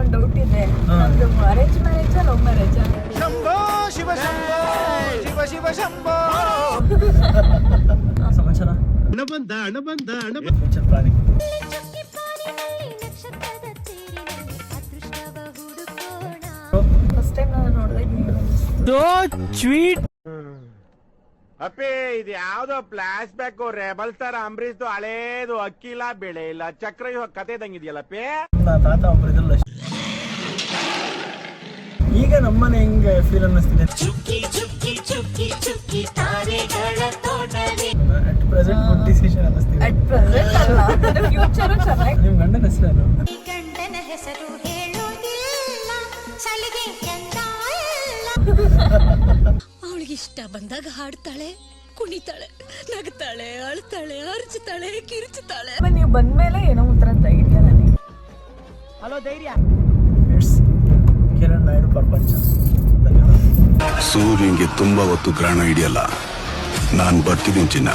ಒಂದು ಡೌಟ್ ಇದೆ. ನಮ್ದು arrange marriage love marriage? Shambho Shiva Shambho Shiva Shiva Shambho. ಸಮಾಚಾರ ಫ್ಯೂಚರ್ ಪ್ಲಾನಿಂಗ್. ಫಸ್ಟ್ ಟೈಮ್ ನಾನು ನೋಡಿದಾಗ ಅಪ್ಪೇ ಇದು ಯಾವ್ದೋ flash back rebel star Ambareesh ಹಳೇದು ಅಕ್ಕಿಲ್ಲ ಬೆಳೆ ಇಲ್ಲ ಚಕ್ರ ಕತೆ ಇದಂಗಿದೆಯಲ್ಲಪ್ಪೇ. ತಾತ ಒಬ್ಬರಿದ್ರಲ್ಲ ಈಗ ನಮ್ಮನೆ ಹೆಂಗೆ ಫೀಲ್ ಅನ್ನಿಸ್ತಿದೆ ಅಟ್ ಪ್ರೆಸೆಂಟ್ ಗುಡ್ ಡಿಸಿಷನ್ ಅನ್ನಿಸ್ತಿದೆ. ಅಟ್ ಪ್ರೆಸೆಂಟ್ ಅಲ್ಲ, ಫ್ಯೂಚರ್ ಚೆನ್ನಾಗಿ. ನಿಮ್ಮ ಗಂಡನ ಹೆಸರು ಗಂಡನ ಹೆಸರು ಹೇಳೋದಿಲ್ಲ, ಚಳಿಗೆ ಎಂದ ಅವಳಿಗೆ ಇಷ್ಟ ಬಂದಾಗ ಹಾಡ್ತಾಳೆ, ಕುಣಿತಾಳೆ, ನಗ್ತಾಳೆ, ಅಳ್ತಾಳೆ, ಅರ್ಚುತ್ತಾಳೆ, ಕಿರುಚುತ್ತಾಳೆ. ನೀವು ಬಂದ್ಮೇಲೆ ಏನೋ ಒಂಥರ ಧೈರ್ಯ ನನಗೆ. ಹಲೋ ಧೈರ್ಯ. ಇಟ್ಸ್ ಕಿರಣ್ ನಾಯ್ಡು ಪ್ರಪಂಚ. ಸೂರ್ಯಂಗೆ ತುಂಬಾ ಹೊತ್ತು ಗ್ರಹಣ ಹಿಡಿಯಲ್ಲ. ನಾನು ಬರ್ತಿದ್ದೀನಿ ಚಿನ್ನ.